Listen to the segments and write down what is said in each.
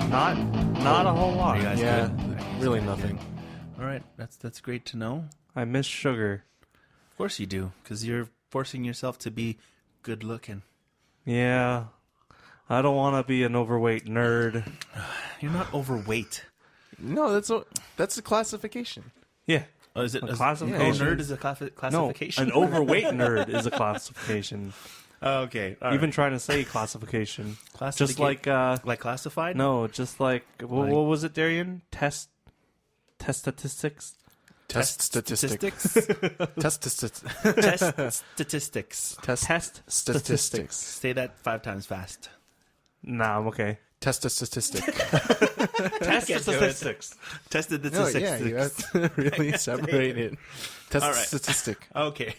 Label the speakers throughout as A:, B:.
A: Not a whole lot.
B: Are you guys
C: Yeah,
B: good?
C: really nothing.
B: All right, that's great to know.
A: I miss sugar.
B: Of course you do, because you're forcing yourself to be good looking.
A: Yeah. I don't want to be an overweight nerd.
B: You're not overweight.
C: No, that's a classification.
A: Yeah.
B: Oh, is it
A: A
B: oh,
A: classification.
B: nerd is a classification?
A: No, an overweight nerd is a classification.
B: Okay. All
A: Even
B: right.
A: trying to say classification. Just
B: Classifica- like classified?
A: no, just like, what was it, Darian? Test statistics?
C: Test statistics. Test statistics.
B: Test statistics.
A: Test statistics.
B: Say that 5 times fast.
A: Nah, I'm okay.
C: Test a statistic.
A: Test
B: can't do it.
A: statistics.
B: Tested the
C: No,
B: statistics.
C: yeah, you have to really separate it. Test
B: All right.
C: statistic.
B: Okay.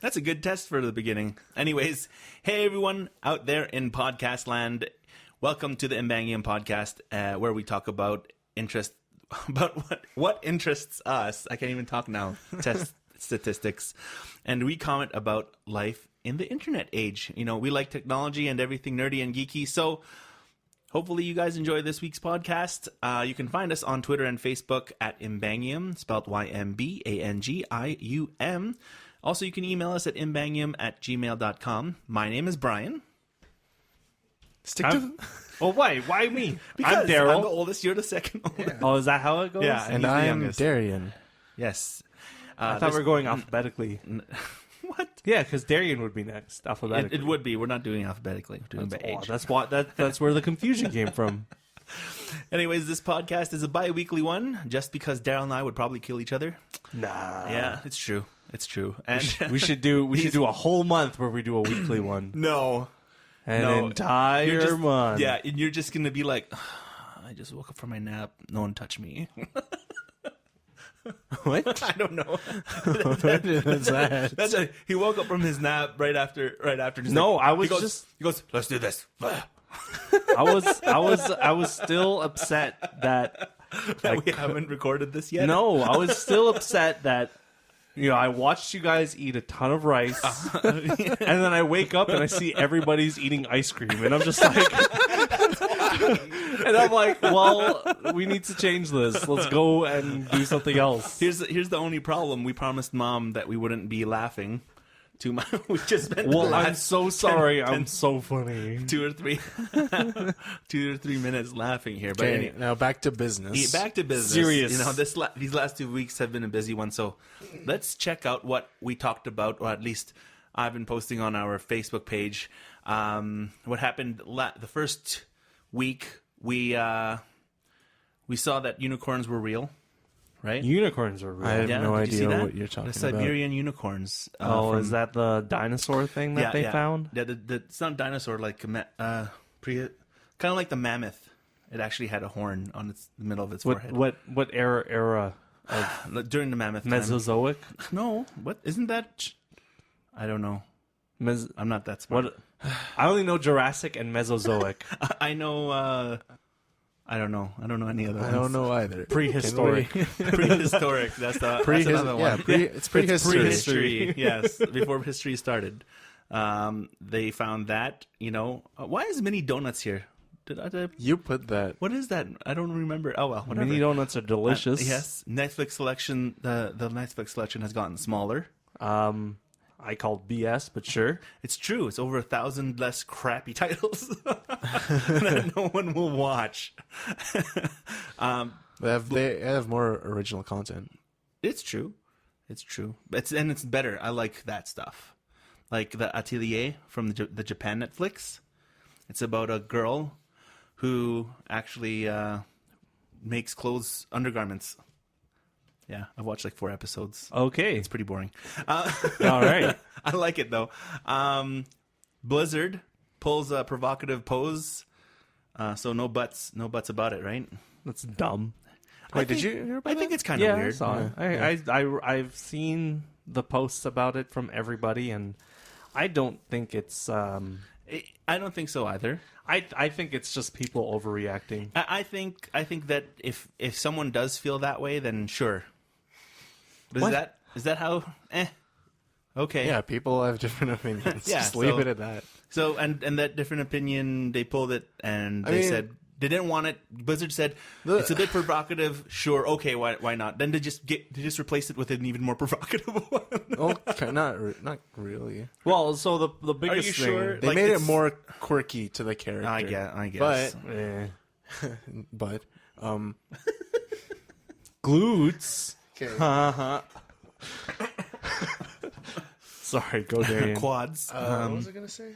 B: That's a good test for the beginning. Anyways, hey everyone out there in podcast land. Welcome to the Ymbangium podcast, where we talk about what interests us. I can't even talk now. Test statistics. And we comment about life in the internet age. You know, we like technology and everything nerdy and geeky. So hopefully you guys enjoy this week's podcast. You can find us on Twitter and Facebook at Ymbangium, spelled Ymbangium. Also, you can email us at ymbangium@gmail.com. My name is Brian.
C: Stick to
A: Oh, why? Why me?
B: Because
A: I'm
B: I'm the
A: Daryl.
B: oldest, you're the second oldest.
A: Oh, is that how it goes?
B: Yeah.
C: and
B: he's the
C: I'm
B: youngest.
C: Darian.
B: Yes.
A: I thought we were going alphabetically.
B: What?
A: Yeah, because Darian would be next, alphabetically.
B: It would be. We're not doing alphabetically. We're doing by age.
A: That's where the confusion came from.
B: Anyways, this podcast is a bi-weekly one, just because Daryl and I would probably kill each other.
A: Nah.
B: Yeah, it's true. It's true. And
A: We should do a whole month where we do a weekly one.
B: no.
A: An
B: No,
A: entire
B: You're just-
A: month.
B: Yeah, and you're just gonna be like, I just woke up from my nap. No one touched me.
C: What?
B: I don't know.
C: What's that?
B: That's he woke up from his nap right after. Just
A: No, I was
B: he goes,
A: just-
B: He goes, let's do this.
A: I was still upset that
B: We haven't recorded this yet.
A: no, I was still upset that I watched you guys eat a ton of rice, and then I wake up and I see everybody's eating ice cream, and I'm just like, and I'm like, well, we need to change this. Let's go and do something else.
B: Here's the only problem. We promised Mom that we wouldn't be laughing too much. We just spent the
A: Well, I'm
B: last
A: so sorry. I'm so funny.
B: 2 or 3 minutes laughing here. But
C: Okay,
B: anyway,
C: now back to business.
B: back to business.
A: Serious.
B: You know, these last 2 weeks have been a busy one. So let's check out what we talked about, or at least I've been posting on our Facebook page. What happened the first week? We saw that unicorns were real, right?
A: Unicorns are real.
C: I have no
B: did you see
C: idea
B: that?
C: what you're talking
B: the
C: about.
B: Siberian unicorns.
A: Is that the dinosaur thing that they found?
B: Yeah, it's not a dinosaur, like kind of like the mammoth. It actually had a horn on the middle of its forehead.
A: What era of
B: During the mammoth time.
A: Mesozoic?
B: No, what isn't that? I don't know. I'm not that smart.
A: What? I only know Jurassic and Mesozoic.
B: I know. I don't know. I don't know any other ones.
C: I don't know either.
A: Prehistoric.
B: Prehistoric. That's another one.
C: Yeah, it's prehistory.
B: Prehistory. Yes, before history started. They found that. Why is mini donuts here? Did I?
C: You put that.
B: What is that? I don't remember. Oh well, whatever.
A: Mini donuts are delicious.
B: Yes, Netflix selection. The Netflix selection has gotten smaller.
A: I called BS, but sure.
B: It's true. It's over 1,000 less crappy titles that no one will watch.
C: They have more original content.
B: It's true. It's true. It's better. I like that stuff. Like the Atelier from the Japan Netflix. It's about a girl who actually makes clothes, undergarments. Yeah, I've watched like 4 episodes.
A: Okay.
B: It's pretty boring.
A: All right.
B: I like it though. Blizzard pulls a provocative pose. So no buts about it, right?
A: That's dumb.
C: Wait, did you hear about
B: I
C: that?
B: think it's kind of
A: Yeah,
B: weird.
A: I saw it. I've seen the posts about it from everybody, and I don't think it's.
B: I don't think so either.
A: I think it's just people overreacting.
B: I think that if someone does feel that way, then sure. But
C: What?
B: is that how? Okay.
C: Yeah, people have different opinions.
B: Yeah,
C: Just leave
B: so-
C: it at that.
B: So, and that different opinion, they pulled it, and
C: I
B: they
C: mean-
B: said they didn't want it. Blizzard said it's a bit provocative. Sure, okay, why not? Then they just replaced it with an even more provocative one.
C: Okay, not really.
A: Well, so the
B: Are
A: biggest
B: you
A: thing.
B: sure?
C: They
B: Like,
C: made it
B: it's-
C: more quirky to the character.
B: I guess.
C: But
A: Glutes.
C: okay.
A: Sorry, go Darian.
B: Quads.
C: What was I gonna say?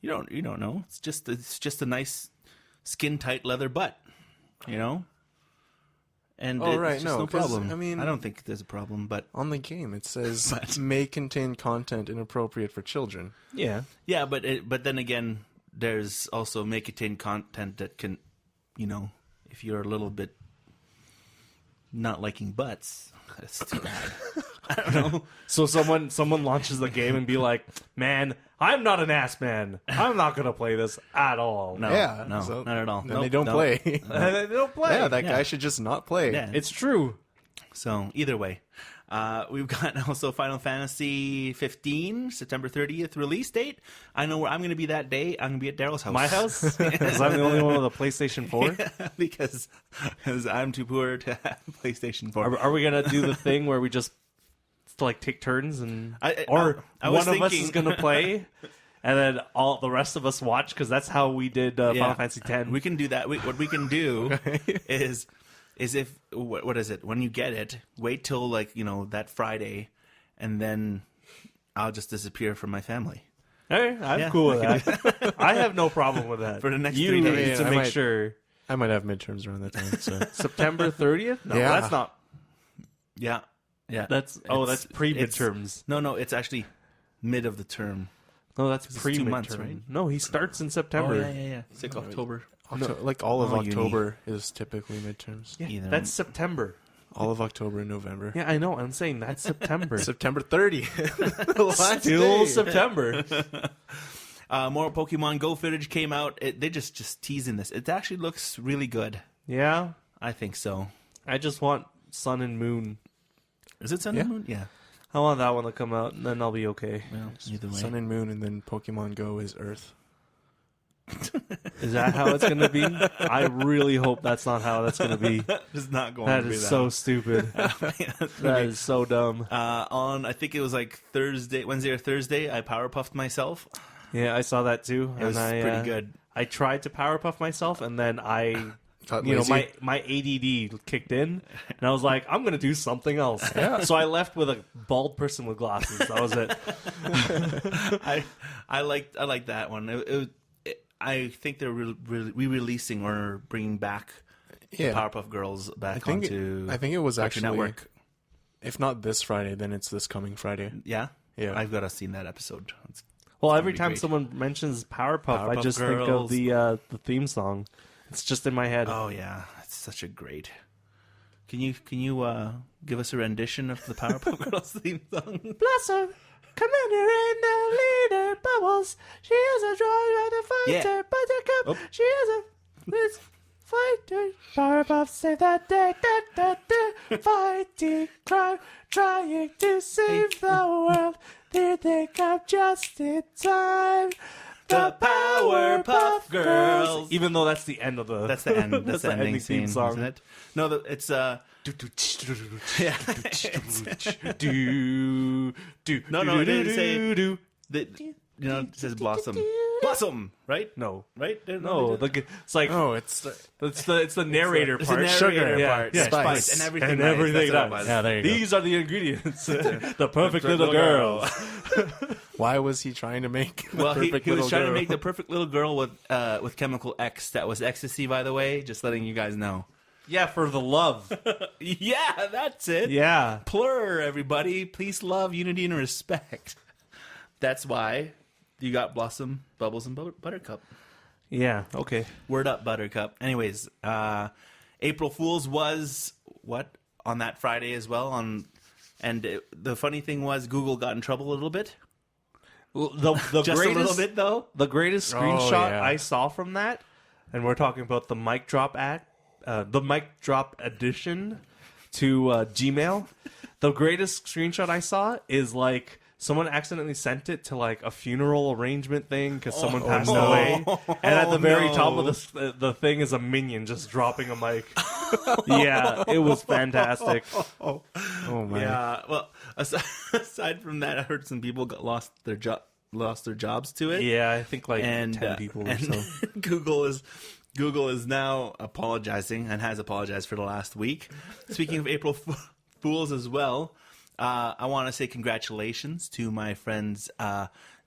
B: You don't know. It's just a nice skin tight leather butt. You know. And
C: Oh,
B: it's
C: right,
B: just
C: no,
B: no
C: 'cause,
B: problem.
C: I mean-
B: I don't think there's a problem, but
C: On the game, it says
B: But-
C: may contain content inappropriate for children.
A: Yeah.
B: yeah, but then again, there's also may contain content that can, if you're a little bit not liking butts, that's too bad. I don't know.
A: So someone launches the game and be like, "Man, I'm not an ass man. I'm not gonna play this at all."
B: No,
C: Yeah,
B: no,
C: so
B: not at all.
C: Then
B: Nope,
C: they don't
B: nope.
C: play.
A: They don't play.
C: Yeah, that
B: Yeah.
C: guy should just not play.
B: Yeah.
A: It's true.
B: So either way, we've got also Final Fantasy 15, September 30th release date. I know where I'm going to be that day. I'm going to be at Daryl's house.
A: My house, because I'm the only one with a PlayStation 4.
B: because I'm too poor to have PlayStation 4.
A: Are we gonna do the thing where we just like take turns and
B: I
A: or
B: was
A: one of us
B: thinking-
A: is gonna play, and then all the rest of us watch because that's how we did Final Fantasy X.
B: We can do that. What we can do is if what is it? When you get it, wait till that Friday, and then I'll just disappear from my family.
A: Hey, I'm
B: Yeah.
A: cool with that. I have no problem with that.
B: For the next
A: you
B: 3
A: need
B: days.
A: to
C: I
A: make
C: might-
A: sure
C: I might have midterms around that time. So
A: September 30th. No,
C: Yeah.
A: that's not.
B: Yeah,
A: That's
B: It's-
A: pre
B: it's-
A: midterms.
B: No, it's actually mid of the term.
A: No, that's
B: it's
A: pre
B: 2
A: midterm.
B: months, right?
A: No, he starts in September.
B: yeah. It's like October.
C: like all of
B: Oh, uni.
C: October is typically midterms.
A: Yeah,
B: Either
A: that's September.
C: All of October and November.
A: Yeah, I know. I'm saying that's September.
C: September 30th. The last
A: Still
C: day.
A: September.
B: More Pokemon Go footage came out. They just teasing this. It actually looks really good.
A: Yeah,
B: I think so.
A: I just want Sun and Moon.
B: Is it Sun
C: Yeah.
B: and Moon? Yeah.
A: I want that one to come out, and then I'll be okay.
B: Well, either way.
C: Sun and Moon, and then Pokemon Go is Earth.
A: Is that how it's going to be? I really hope that's not how that's going to be.
B: It's not going
A: That
B: to be
A: is
B: that.
A: so stupid. That is so dumb.
B: On I think it was like Wednesday or Thursday, I power puffed myself.
A: Yeah, I saw that too.
B: It was
A: and
B: pretty good.
A: I tried to power puff myself, and then
C: Got
A: you know,
C: lazy.
A: my ADD kicked in, and I was like, I'm gonna do something else. So I left with a bald person with glasses. That was it.
B: I like that one. I think they're re-releasing or bringing back
C: Yeah.
B: Powerpuff Girls back
C: I think
B: onto.
C: I think it was
B: Cartoon
C: actually
B: Network.
C: If not this Friday, then it's this coming Friday.
B: Yeah,
C: Yeah.
B: I've got to see that episode.
A: Well,
B: gonna
A: every
B: be
A: time
B: great.
A: someone mentions Powerpuff, I
B: Powerpuff
A: just think of
B: Girls.
A: the theme song. It's just in my head.
B: Oh yeah, it's such a great. Can you give us a rendition of the Powerpuff Girls theme song?
A: Blossom, commander and the leader, Bubbles. She is a joy and a fighter,
B: Yeah.
A: Buttercup.
B: Oh.
A: She is a Miss fighter. Powerpuff save the day, da, da, da. Fighting crime, trying to save the world. Here they come just in time.
B: The Powerpuff Girls.
A: Even though that's the end of the
B: That's the end. That's the ending
A: theme
B: theme
A: song.
B: isn't it? No, it's
A: do
B: No, it didn't say-
A: do.
B: it says Blossom, right?
A: No,
B: Right?
A: no. It's like
C: Oh, it's
A: it's the narrator
B: It's
A: part.
B: the narrator
A: Yeah,
B: part.
A: yeah,
C: spice.
B: and everything.
A: and
B: nice.
A: everything
B: That's what it
A: nice.
B: was.
C: Yeah, there you go.
A: These are the ingredients. The perfect little girl.
C: Why was he trying to make the
B: Well, he
C: perfect
B: was
C: little
B: trying
C: girl?
B: to make the perfect little girl with chemical X. That was ecstasy, by the way. Just letting you guys know.
A: Yeah, for the love.
B: Yeah, that's it.
A: Yeah.
B: Plur, everybody. Peace, love, unity, and respect. That's why you got Blossom, Bubbles, and Buttercup.
A: Yeah. Okay.
B: Word up, Buttercup. Anyways, April Fool's was on that Friday as well. The funny thing was Google got in trouble a little bit.
A: The
B: Just
A: greatest,
B: a little bit, though.
A: The greatest
C: Oh,
A: screenshot
C: yeah.
A: I saw from that, and we're talking about the mic drop the mic drop addition to Gmail. The greatest screenshot I saw is like someone accidentally sent it to like a funeral arrangement thing because someone passed away, and at the very top of the thing is a minion just dropping a mic. Yeah, it was fantastic.
C: Oh my.
B: Yeah. Well, aside from that, I heard some people lost their jobs to it.
A: Yeah, I think like
B: And
A: 10 people or so.
B: Google is now apologizing and has apologized for the last week. Speaking of April Fools as well, I want to say congratulations to my friends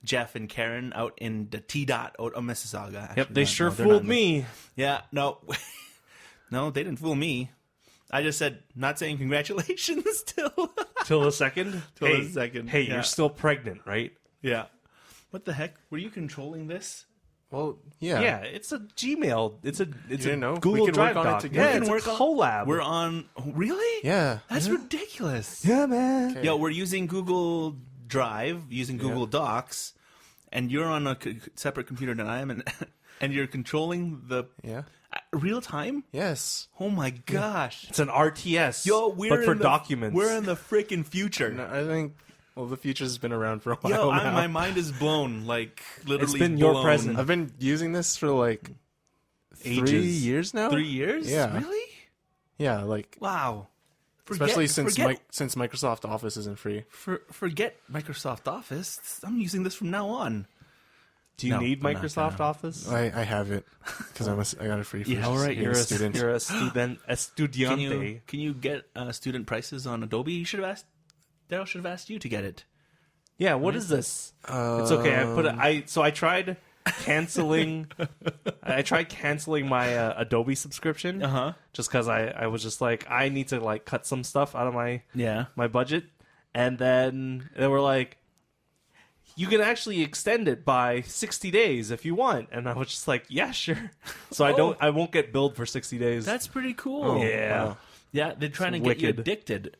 B: Jeff and Karen out in the T-Dot out of Mississauga. Actually,
A: Yep, they sure
B: they're
A: fooled
B: not-
A: me.
B: Yeah, no. No, they didn't fool me. I just said, not saying congratulations till...
A: Till the second?
B: Till the second,
A: Hey,
B: yeah.
A: you're still pregnant, right?
B: Yeah. What the heck? Were you controlling this?
C: Well, yeah.
A: Yeah, it's a Gmail. It's a
C: didn't know? We
A: Google
C: can
A: Drive
C: work on it
A: doc.
C: together.
A: Yeah,
C: We
A: it's
C: can
A: a collab.
B: We're on... Oh, really?
C: Yeah.
B: That's ridiculous.
A: yeah, man.
C: Okay.
B: Yo, we're using Google Drive, using Google Docs, and you're on a separate computer than I am, and you're controlling the
C: Yeah.
B: real time?
C: Yes.
B: Oh my gosh.
A: It's an RTS.
B: Yo,
A: but for documents.
B: We're in the freaking future.
C: No, I think. Well, the future's been around for a while
B: Yo,
C: now.
B: my mind is blown. Like, literally
A: It's been your
B: blown.
A: present.
C: I've been using this for like 3
A: Ages.
C: years now.
B: 3 years?
C: Yeah.
B: Really?
C: Yeah, like
B: Wow.
C: especially since
B: forget,
C: since Microsoft Office isn't free.
B: forget Microsoft Office. I'm using this from now on.
A: Do you
B: No,
A: need
B: I'm not
A: Microsoft
B: gonna.
C: I
A: Office?
C: have it because I got it free for
B: Yeah.
A: All right,
C: being
A: you're
C: a
A: a
C: student.
A: You're a student. A estudiante.
B: Can you get student prices on Adobe? You should have asked. Daryl should have asked you to get it.
A: Yeah, what is this? It's okay. I put it. So I tried canceling. I tried canceling my Adobe subscription.
B: Uh-huh.
A: Just because I was just like I need to like cut some stuff out of my
B: Yeah.
A: budget, and then they were like, you can actually extend it by 60 days if you want, and I was just like, yeah, sure. So I won't get billed for 60 days.
B: That's pretty cool.
C: Oh,
A: yeah.
C: wow.
B: Yeah, they're trying
A: It's
B: to get you
A: wicked.
B: addicted.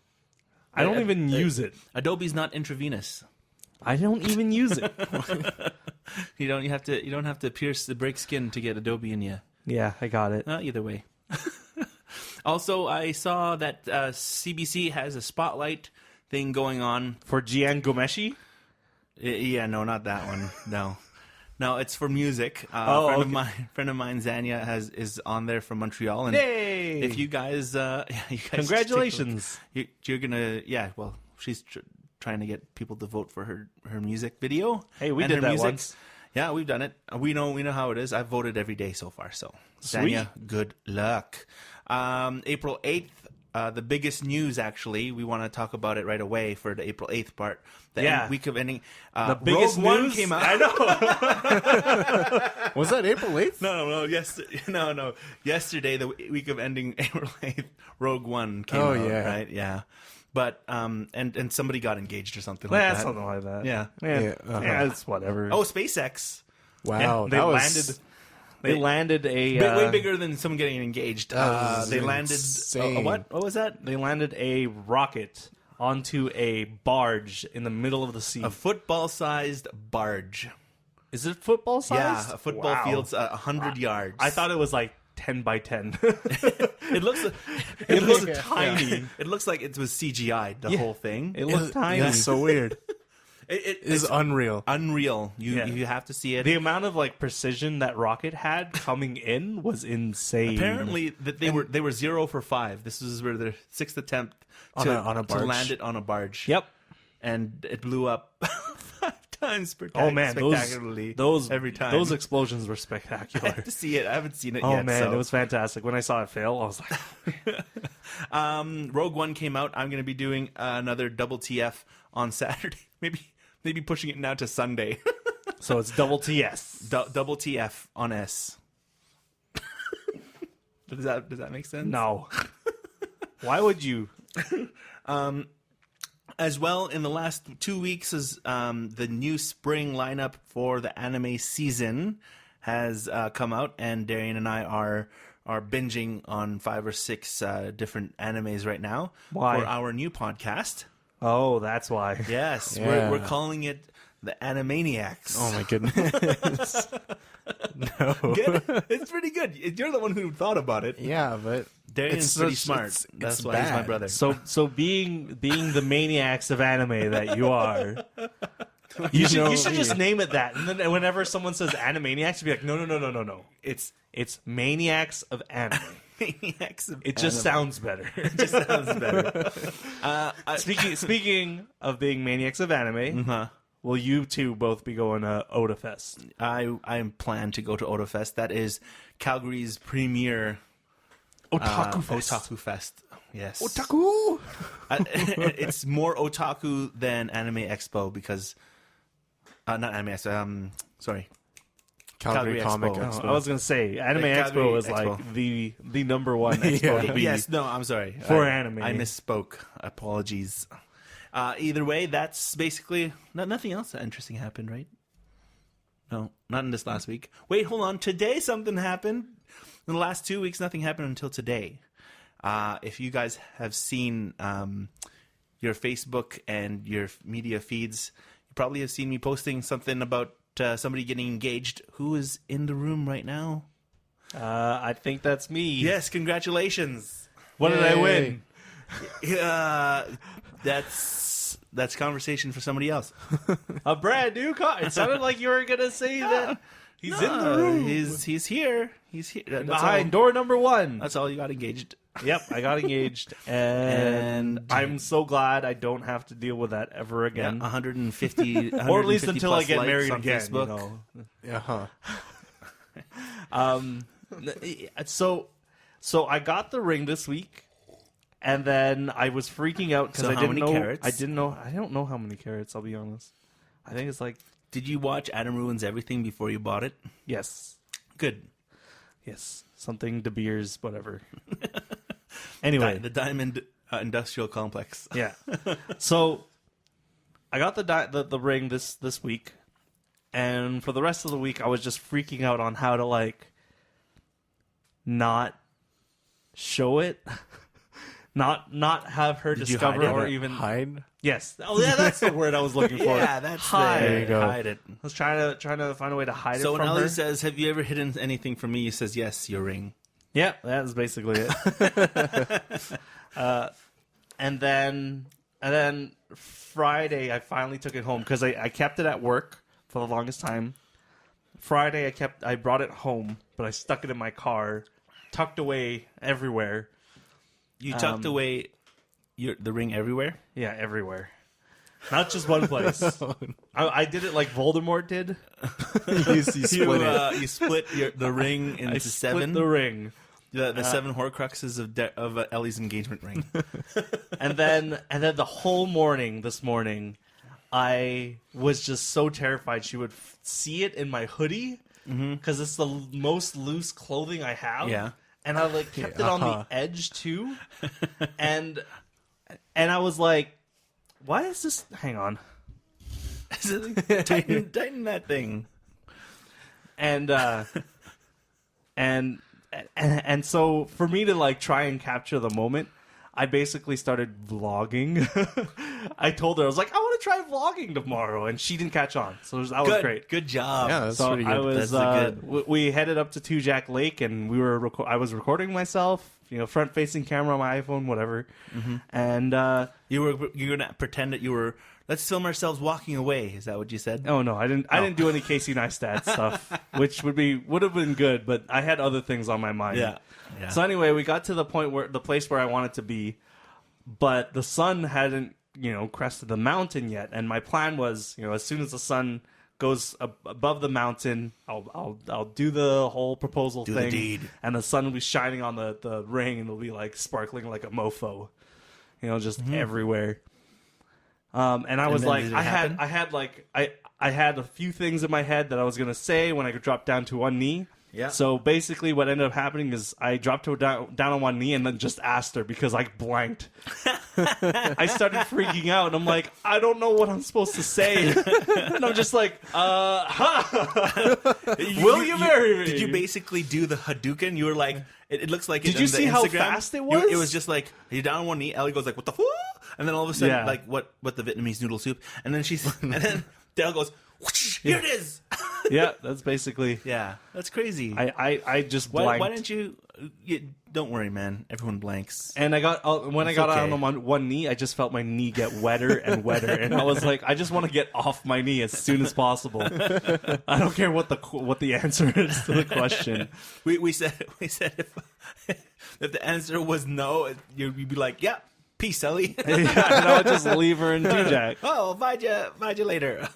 A: I don't even use it.
B: Adobe's not intravenous.
A: I don't even use it.
B: You don't have to pierce the break skin to get Adobe in you.
A: Yeah, I got it.
B: Either way. Also, I saw that CBC has a spotlight thing going on.
A: For Gian Gomeshi?
B: Yeah, no, not that one. No, it's for music.
A: Oh,
B: Friend of mine, Zania, is on there from Montreal, and
A: Yay!
B: if you guys,
A: Congratulations.
B: you're gonna, well, she's trying to get people to vote for her music video.
A: Hey, we
B: and
A: did
B: her
A: that
B: music.
A: once.
B: Yeah, we've done it. We know how it is. I've voted every day so far. So,
A: Sweet.
B: Zania, good luck. April 8th, the biggest news, actually. We want to talk about it right away for the April 8th part. The week of ending.
A: The biggest
B: Rogue One
A: news?
B: came out.
A: I know.
C: Was that April 8th?
B: No. Yesterday, the week of ending April 8th, Rogue One came
C: Oh,
B: out.
C: yeah.
B: Right? Yeah. But, and somebody got engaged or something like
A: Yeah,
B: that.
A: something like that.
B: Yeah.
C: Yeah,
A: Yeah, it's whatever.
B: Oh, SpaceX.
C: Wow,
A: they
C: that was
A: landed. They landed a
B: Way bigger than someone getting engaged.
C: was
B: They landed
C: insane.
B: what? What was that?
A: They landed a rocket onto a barge in the middle of the sea.
B: A football-sized barge.
A: Is it football size?
B: Yeah, a football field's 100 yards.
A: I thought it was like 10 by 10.
B: it looks.
A: It looks
C: like-
A: tiny.
B: It looks like it was CGI. The whole thing.
A: It looked tiny.
C: That's so weird.
B: It's
C: It's unreal.
B: unreal.
A: Yeah.
B: You have to see it.
A: The amount of like precision that rocket had coming in was insane.
B: Apparently, that they were 0 for 5. This is where their 6th attempt
C: On a
B: to
C: barge.
B: land it on a barge.
A: Yep.
B: And it blew up 5 times
A: Oh man,
B: spectacularly.
A: those
B: every time.
A: Those explosions were
B: I
A: spectacular.
B: have to see it. I haven't seen it
A: Oh
B: yet.
A: man,
B: so.
A: it was fantastic. When I saw it fail, I was like,
B: Rogue One came out. I'm going to be doing another double TF on Saturday. Maybe pushing it now to Sunday.
A: so it's double TS.
B: Double TF on S. Does that make sense?
A: No. Why would you?
B: As well, in the last 2 weeks, is the new spring lineup for the anime season has come out, and Darian and I are binging on 5 or 6 different animes right now
A: Why?
B: for our new podcast.
A: Oh, that's why.
B: Yes,
C: Yeah.
B: we're calling it The Animaniacs.
C: Oh my goodness. No.
B: Get it? It's pretty good. You're the one who thought about it.
C: Yeah, but
B: Darian's pretty smart. That's why he's my
C: bad.
B: brother.
A: So being the maniacs of anime that you are, you should just name it that. And then whenever someone says Animaniacs, you'd be like, no.
B: It's
A: It's maniacs of anime.
B: Maniacs of
A: It just sounds better.
B: It just sounds better.
A: Speaking of being maniacs of anime, will you two both be going to Oda Fest?
B: I plan to go to Oda Fest. That is Calgary's premier
A: Otaku Fest.
B: Otaku Fest. Yes.
C: Otaku.
B: It's more otaku than Anime Expo because not Anime Expo. Sorry.
C: Calgary Comic
B: Expo.
C: Expo.
A: I was gonna say Anime
B: Like
A: Expo
B: Calgary
A: is
B: Expo.
A: like the number one expo to be.
B: Yes, no, I'm sorry.
A: For anime.
B: I misspoke. Apologies. Either way, that's basically nothing else interesting happened, right? No, not in this last week. Wait, hold on. Today something happened. In the last 2 weeks, nothing happened until today. If you guys have seen your Facebook and your media feeds, you probably have seen me posting something about somebody getting engaged. Who is in the room right now?
A: I think that's me.
B: Yes, congratulations.
A: What did I
C: Yay.
A: win?
B: That's conversation for somebody else.
A: A brand new car. It sounded like you were gonna say that he's in the room.
B: He's here. He's here. That's
A: Behind
B: all.
A: door number 1.
B: That's all you got engaged.
A: Yep, I got engaged, and I'm so glad I don't have to deal with that ever again.
B: 150,
A: or at least
B: 150
A: until I
B: plus
A: get
B: likes
A: married
B: on
A: again.
B: Facebook.
A: So I got the ring this week, and then I was freaking out because
B: So
A: I
B: how
A: didn't
B: many
A: know.
B: carats?
A: I don't know how many carats. I'll be honest. I think it's like
B: Did you watch Adam Ruins Everything before you bought it?
A: yes,
B: Good.
A: something De Beers, whatever. Anyway,
B: The Diamond Industrial Complex.
A: yeah. So I got the ring this week, and for the rest of the week, I was just freaking out on how to like not show it, not have her
B: you
A: discover
B: hide it?
A: or even
C: Hide.
A: yes. Oh yeah, that's the word I was looking for.
B: Yeah, that's
A: hide.
C: There you go.
B: Hide it.
A: I was trying to find a way to hide
B: So
A: it
B: when
A: from
B: Ellie
A: her.
B: says, "Have you ever hidden anything from me?" He says, "Yes, your ring."
A: Yeah, that's basically it. And then Friday, I finally took it home because I kept it at work for the longest time. Friday, I brought it home, but I stuck it in my car, tucked away everywhere.
B: You tucked away the ring everywhere.
A: Yeah, everywhere. Not just one place. I did it like Voldemort did.
C: You split it.
B: You split the ring into
A: I
B: seven.
A: split the ring.
B: The 7 Horcruxes of Ellie's engagement ring.
A: And then the whole morning, this morning, I was just so terrified she would see it in my hoodie because it's the most loose clothing I have.
B: Yeah.
A: And I like kept it on the edge too. And I was like, why is this? Hang on.
B: tighten that thing.
A: And so for me to like try and capture the moment, I basically started vlogging. I told her, I was like, I want to try vlogging tomorrow, and she didn't catch on. So that was great.
B: Good job.
C: Yeah, that's
A: So
C: pretty good.
A: I was,
B: That's good.
A: we headed up to Two Jack Lake, and I was recording myself, front facing camera on my iPhone, whatever. And
B: You're gonna pretend that you were. Let's film ourselves walking away. Is that what you said?
A: oh no, I didn't do any Casey Neistat stuff, which would have been good, but I had other things on my mind.
B: Yeah.
A: So anyway, we got to the place where I wanted to be, but the sun hadn't, crested the mountain yet. And my plan was, as soon as the sun goes above the mountain, I'll do the whole proposal
B: Do the
A: thing,
B: deed.
A: and the sun will be shining on the ring, and it'll be like sparkling like a mofo, just everywhere. And I was
B: then
A: like,
B: did it
A: I
B: happen?
A: had a few things in my head that I was gonna say when I dropped down to one knee.
B: Yeah.
A: So basically, what ended up happening is I dropped down on one knee and then just asked her because I blanked. I started freaking out, and I'm like, I don't know what I'm supposed to say, and I'm just like, will you marry me?
B: Did you basically do the Hadouken? You were like, it looks like.
A: Did you see how fast it was?
B: It was just like you're down on one knee. Ellie goes like, "What the?" And then all of a sudden,
A: Yeah.
B: like what the Vietnamese noodle soup, and then she's and then Daryl goes, whoosh, here it is.
A: Yeah, that's basically.
B: Yeah, that's crazy.
A: I just blanked.
B: Why didn't you? Don't worry, man. Everyone blanks.
A: And I got when I got out on one knee, I just felt my knee get wetter and wetter, and I was like, I just want to get off my knee as soon as possible. I don't care what the answer is to the question.
B: We said if the answer was no, you'd be like, yeah. Peace, Ellie.
A: Yeah, and I would just leave her in T-Jack.
B: Oh, find you later.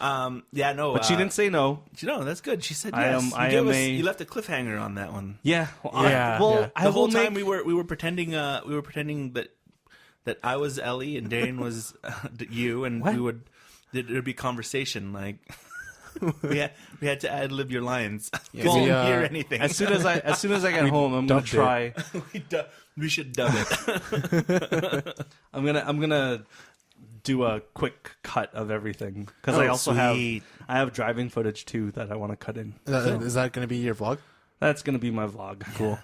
B: Yeah, no.
A: But she didn't say no.
B: No, that's good. She said
A: I
B: yes.
A: am
B: You left a cliffhanger on that one.
A: Yeah.
C: Yeah.
B: The whole time we were pretending that I was Ellie and Darian was you, and there'd be conversation like. we had to ad lib your lines.
C: Yeah,
B: Because you didn't hear anything.
A: As soon as I get home, I'm gonna try.
B: We should dub it.
A: I'm gonna do a quick cut of everything because I also have driving footage too that I want to cut in.
C: Is that going to be your vlog?
A: That's gonna be my vlog. Cool.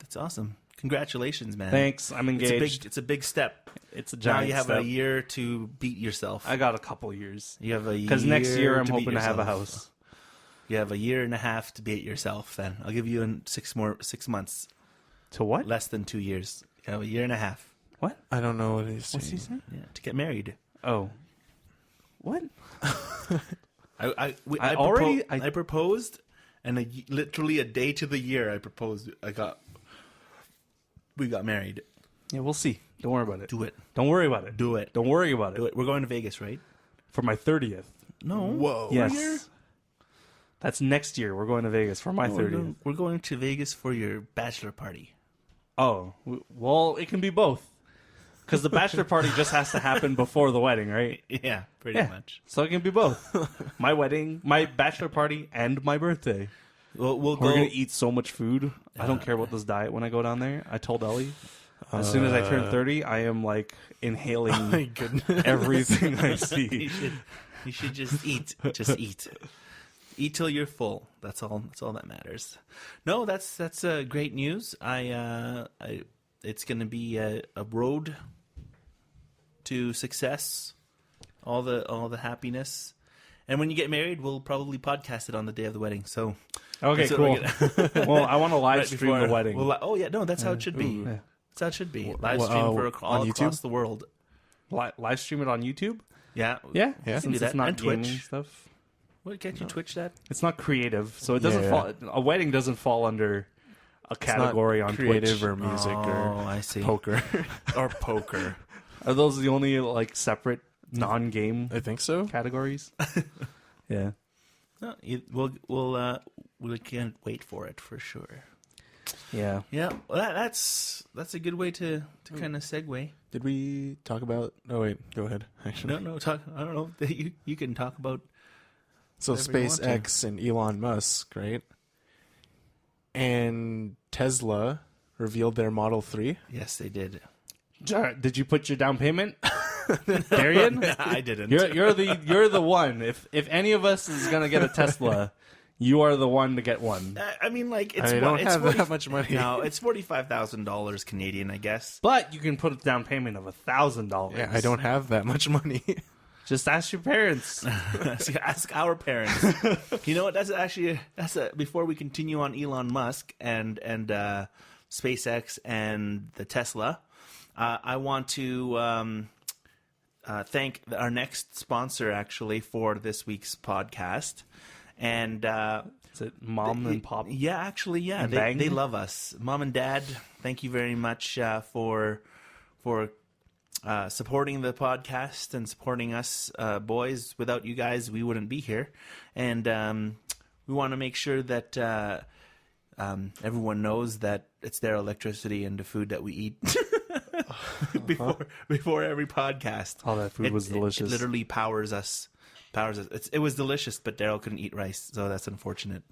B: That's awesome. Congratulations, man.
A: Thanks. I'm engaged.
B: It's a big step.
A: It's a giant
B: Now you have
A: step.
B: a year to beat yourself.
A: I got a couple years.
B: You have a year
A: Because next year I'm
B: to beat
A: hoping to have a
B: yourself.
A: house.
B: You have a year and a half to beat yourself. Then I'll give you 6 months.
A: To what?
B: Less than 2 years. You have a year and a half.
A: What?
C: I don't know what he's saying.
A: What's he saying?
B: Yeah, to get married.
A: Oh. What?
B: I proposed, and literally a day to the year I proposed. We got married.
A: Yeah, we'll see. Don't worry about it.
B: Do it.
A: Don't worry about it.
B: Do it.
A: Don't worry about
B: Do
A: it.
B: it. We're going to Vegas, right?
A: For my 30th.
B: No.
C: Whoa.
A: Yes. That's next year. We're going to Vegas for my 30th.
B: We're going to Vegas for your bachelor party.
A: Oh, well, it can be both. Because the bachelor party just has to happen before the wedding, right?
B: Yeah, pretty much.
A: So it can be both. My wedding, my bachelor party, and my birthday.
B: We'll
A: We're
B: go.
A: going to eat so much food. I don't care about this diet when I go down there. I told Ellie, as soon as I turn 30, I am like inhaling
C: Oh my goodness.
A: everything I see.
B: You should just eat. Just eat. Eat till you're full. That's all. That's all that matters. No, that's great news. It's going to be a road to success. All the happiness. And when you get married, we'll probably podcast it on the day of the wedding. So
A: Okay,
B: so
A: cool.
B: like-
A: Well, I want to live
B: right
A: stream
B: before-
A: the wedding.
B: oh yeah, no, that's how it should be.
A: Yeah.
B: That's how it should be. Live
C: Well,
B: stream for
C: on
B: all
C: YouTube?
B: across the world.
A: Live stream it on YouTube?
B: Yeah.
A: Yeah,
C: Yeah.
A: since
B: Do
A: it's
B: that.
A: not
B: And
A: gaming
B: Twitch.
A: stuff.
B: What, can't you Twitch that?
A: It's not creative, so it doesn't
C: Yeah.
A: fall. A wedding doesn't fall under a
C: It's not
A: category on
C: creative
A: Twitch.
C: or music
B: Oh, I see.
C: or poker.
B: Or poker.
A: Are those the only like separate non-game
C: I think so.
A: categories? Yeah.
B: No, we can't wait for it for sure.
A: Yeah.
B: Yeah, well, that's a good way to kind of segue.
C: Did we talk about? Oh wait, go ahead. Actually,
B: No, talk. I don't know. You can talk about.
C: so
B: whatever you want to.
C: SpaceX and Elon Musk, right? And Tesla revealed their Model 3.
B: Yes, they did.
A: Did you put your down payment, Darian?
B: I didn't.
A: You're the one. If any of us is gonna get a Tesla, you are the one to get one.
B: I mean, like it's.
C: I don't
B: it's
C: have that much money.
B: No, it's $45,000 Canadian, I guess.
A: But you can put a down payment of $1,000.
C: Yeah, I don't have that much money.
A: Just ask your parents.
B: Ask our parents. You know what? Before we continue on Elon Musk and SpaceX and the Tesla, I want to thank our next sponsor actually for this week's podcast, and
A: Is it mom and pop?
B: yeah, actually, yeah,
A: And
B: they
A: bang?
B: love us, Mom and Dad. Thank you very much for supporting the podcast and supporting us boys. Without you guys, we wouldn't be here, and we want to make sure that everyone knows that it's their electricity and the food that we eat before every podcast.
A: Oh, that food was delicious.
B: It literally powers us. It was delicious, but Daryl couldn't eat rice, so that's unfortunate.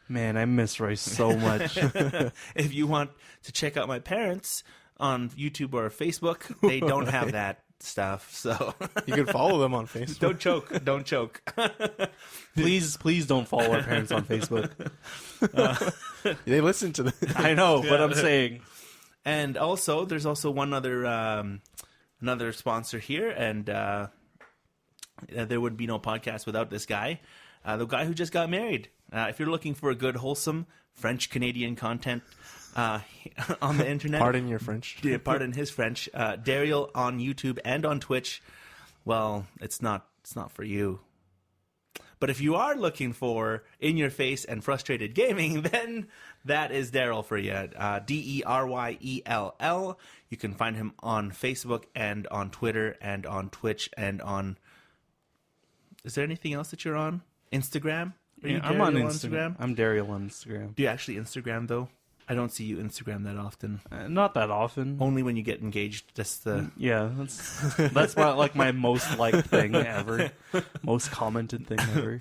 A: Man, I miss rice so much.
B: If you want to check out my parents on YouTube or Facebook, they don't have that stuff. So
C: You can follow them on Facebook.
B: don't choke. Don't choke.
A: Please don't follow our parents on Facebook.
C: They listen to the.
A: I know, but I'm saying.
B: And also, there's also one other another sponsor here, and there would be no podcast without this guy, the guy who just got married. If you're looking for a good, wholesome French-Canadian content on the internet...
C: Pardon your French.
B: Yeah, pardon his French. Daryl on YouTube and on Twitch, well, it's not for you. But if you are looking for in-your-face and frustrated gaming, then that is Daryl for you. Deryell. You can find him on Facebook and on Twitter and on Twitch and on... Is there anything else that you're on? Instagram?
A: Yeah, I'm on Instagram. I'm Daryl on Instagram.
B: Do you actually Instagram, though? I don't see you Instagram that often.
A: Not that often.
B: Only when you get engaged. That's the...
A: Yeah, that's my most liked thing ever. Most commented thing ever.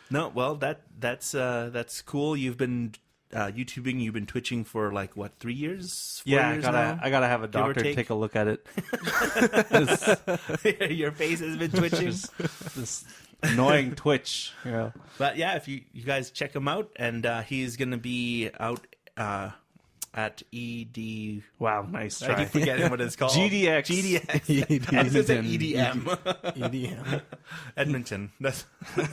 B: No, well, that's cool. You've been YouTubing, you've been Twitching for 3 years? 4 years now?
A: I gotta have a doctor take a look at it.
B: Your face has been twitching.
A: This annoying Twitch. Yeah.
B: But yeah, if you guys check him out, and he's gonna be out at ED.
A: Wow, nice try.
B: I keep forgetting what it's called.
A: GDX.
B: I was gonna say EDM.
C: EDM.
B: Edmonton. That's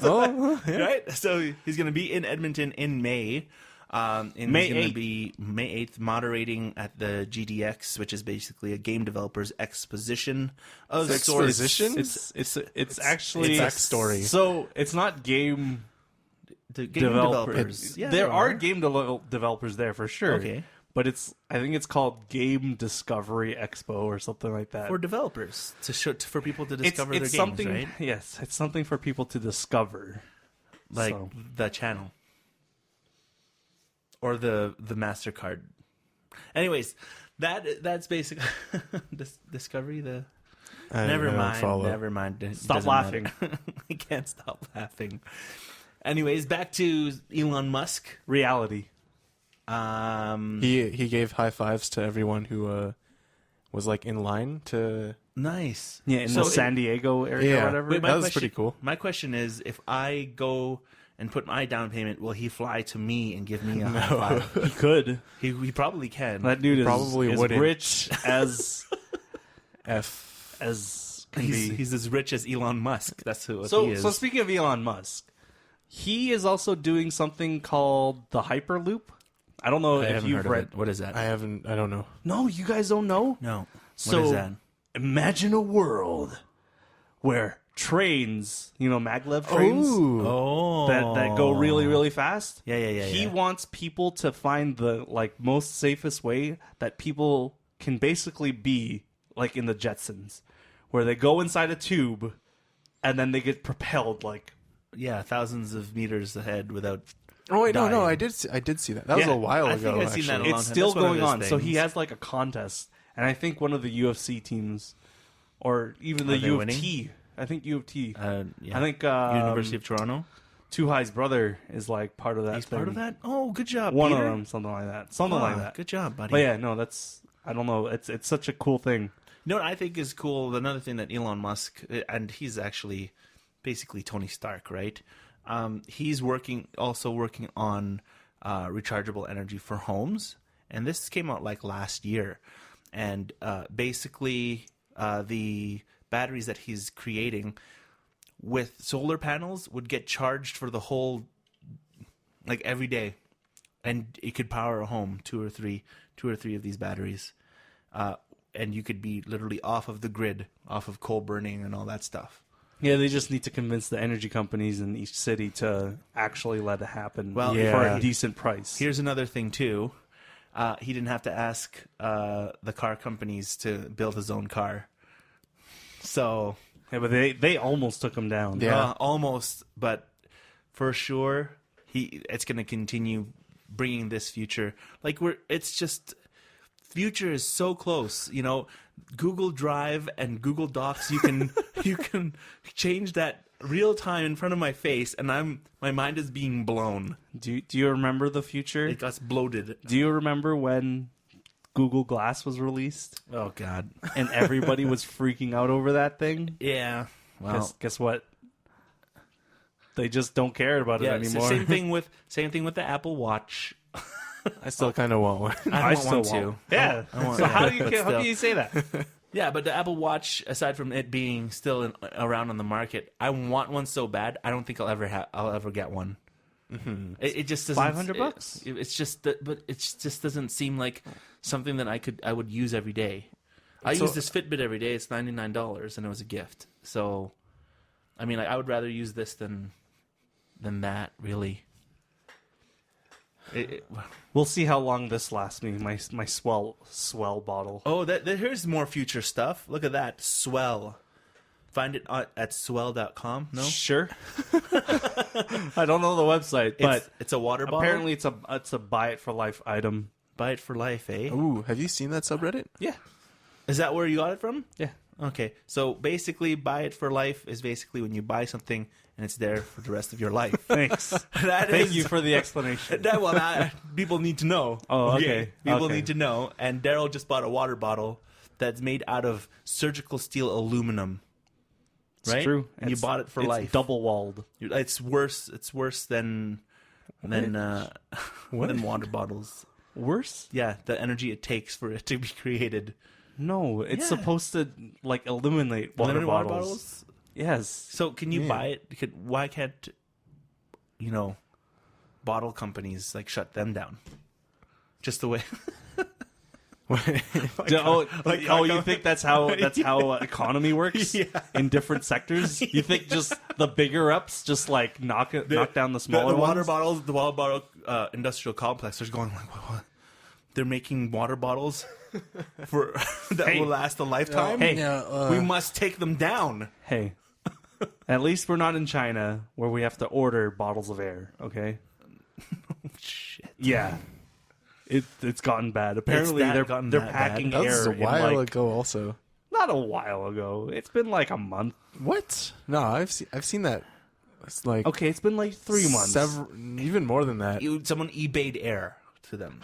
C: Oh, yeah.
B: right. So he's gonna be in Edmonton in May. And
A: May
B: he's going
A: 8th.
B: to be May 8th moderating at the GDX, which is basically a game developers exposition of
C: Exposition?
A: It's actually
C: It's backstory.
A: So it's not game
B: The game
A: developers.
B: Yeah,
A: there are game developers there for sure.
B: Okay.
A: But I think it's called Game Discovery Expo or something like that.
B: For developers to show for people to discover
A: it's
B: their
A: something,
B: games, right?
A: Yes, it's something for people to discover.
B: Like
A: So.
B: the channel or the MasterCard. Anyways, that's basically Discovery. Never mind. It
A: Stop
B: doesn't
A: laughing.
B: matter. I can't stop laughing. Anyways, back to Elon Musk.
A: Reality.
C: He gave high fives to everyone who was in line to.
B: Nice.
A: Yeah, in
B: So
A: the San Diego area
C: Yeah.
A: or whatever.
B: Wait,
C: That was pretty cool.
B: My question is, if I go and put my down payment, will he fly to me and give me a high five?
A: He could.
B: He probably can.
A: That dude
C: Probably
A: is
C: wouldn't.
A: rich as
C: F.
A: can be.
B: He's as rich as Elon Musk. That's who he
A: So
B: is.
A: speaking of Elon Musk, he is also doing something called the Hyperloop. I don't know
B: I
A: if
B: haven't
A: you've
B: heard of
A: read.
B: it. What is that?
C: I don't know.
A: No, you guys don't know?
B: No.
A: So
B: What is that?
A: imagine a world where trains, maglev trains
C: Ooh.
B: Oh.
A: that go really, really fast.
B: Yeah.
A: He wants people to find the most safest way that people can basically be like in the Jetsons, where they go inside a tube and then they get propelled
B: Yeah, thousands of meters ahead without...
C: Oh wait, no,
B: dying.
C: I did see that. That was
A: Yeah,
C: a while
B: I
C: ago.
B: think I've seen that
C: actually.
B: a long
A: it's
B: time.
A: still
B: That's one of
A: going
B: those
A: on. So he
B: things.
A: has a contest, and I think one of the UFC teams, or even the
B: Are they
A: U of
B: winning?
A: T. I think U of T.
B: Yeah.
A: I think
B: University of Toronto.
A: Too High's brother is part of that.
B: He's part of
A: thing.
B: that? Oh, good job,
A: One
B: Peter.
A: of them, something like that. Something like that.
B: Good job, buddy.
A: But yeah, no, that's I don't know. It's such a cool thing.
B: You know what I think is cool? Another thing that Elon Musk, and he's actually basically Tony Stark, right? He's also working on rechargeable energy for homes, and this came out last year. And basically, the batteries that he's creating with solar panels would get charged for the whole, every day, and it could power a home, two or three of these batteries. And you could be literally off of the grid, off of coal burning and all that stuff.
A: Yeah, they just need to convince the energy companies in each city to actually let it happen
B: Well,
A: for
C: yeah.
A: a decent price.
B: Here's another thing, too. He didn't have to ask the car companies to build his own car. So...
A: Yeah, but they almost took him down.
C: Yeah.
B: Almost, but for sure, it's going to continue bringing this future. It's just... Future is so close, Google Drive and Google Docs. You can change that real time in front of my face, and my mind is being blown.
A: Do you remember the future?
B: It got bloated.
A: Do you remember when Google Glass was released
B: Oh God.
A: and everybody was freaking out over that thing?
B: Yeah. Well.
A: Guess what? They just don't care about it
B: Yeah.
A: anymore.
B: Same thing with the Apple Watch.
C: I still kind of want one.
B: I don't
A: still
B: want
A: won't.
B: to.
A: Yeah.
B: I want-
A: So how
B: yeah,
A: do you
B: but
A: how
B: still.
A: can you say that?
B: Yeah, but the Apple Watch, aside from it being still around on the market, I want one so bad. I don't think I'll ever get one.
C: Mm-hmm.
B: It just doesn't.
A: $500.
B: It's just that, but it just doesn't seem like something that I would use every day. I use this Fitbit every day. It's $99, and it was a gift. So, I mean, I would rather use this than that. Really.
A: We'll see how long this lasts me. My swell bottle.
B: Oh, here's more future stuff. Look at that. Swell. Find it at swell.com. No?
A: Sure. I don't know the website, but
B: it's a water bottle.
A: apparently it's a buy it for life item.
B: Buy it for life, eh?
C: Ooh, have you seen that subreddit?
A: Yeah.
B: Is that where you got it from?
A: Yeah.
B: Okay. So basically, buy it for life is basically when you buy something and it's there for the rest of your life.
A: Thanks. Thank you for the explanation.
B: People need to know.
A: Oh, okay.
B: People
A: Okay.
B: need to know. And Daryl just bought a water bottle that's made out of surgical steel aluminum.
A: It's
B: Right?
A: true.
B: And you bought it for life.
A: It's double walled.
B: It's worse. It's worse than than water bottles.
A: Worse?
B: Yeah, the energy it takes for it to be created.
A: No, it's
B: Yeah.
A: supposed to like eliminate water
B: Limited
A: bottles.
B: water bottles?
A: Yes.
B: So can you buy it? Why can't bottle companies like shut them down? Just the way.
A: You think that's how economy works in different sectors? You think just the bigger ups just like knock down the smaller
B: the water
A: ones?
B: bottles, the water bottle industrial complex. They're going like, what? They're making water bottles for that will last a lifetime.
A: Hey,
B: we must take them down.
A: hey. At least we're not in China where we have to order bottles of air. Okay.
B: Shit.
A: Yeah. It's gotten bad. Apparently they're
B: gotten
A: they're
B: that
A: packing
C: That
A: air
C: was a
A: in,
C: while
A: like,
C: ago also.
A: not a while ago. It's been like a month.
C: What? No, I've seen that. It's like
A: Okay, it's been like 3 months.
C: even more than that.
B: Someone eBayed air to them.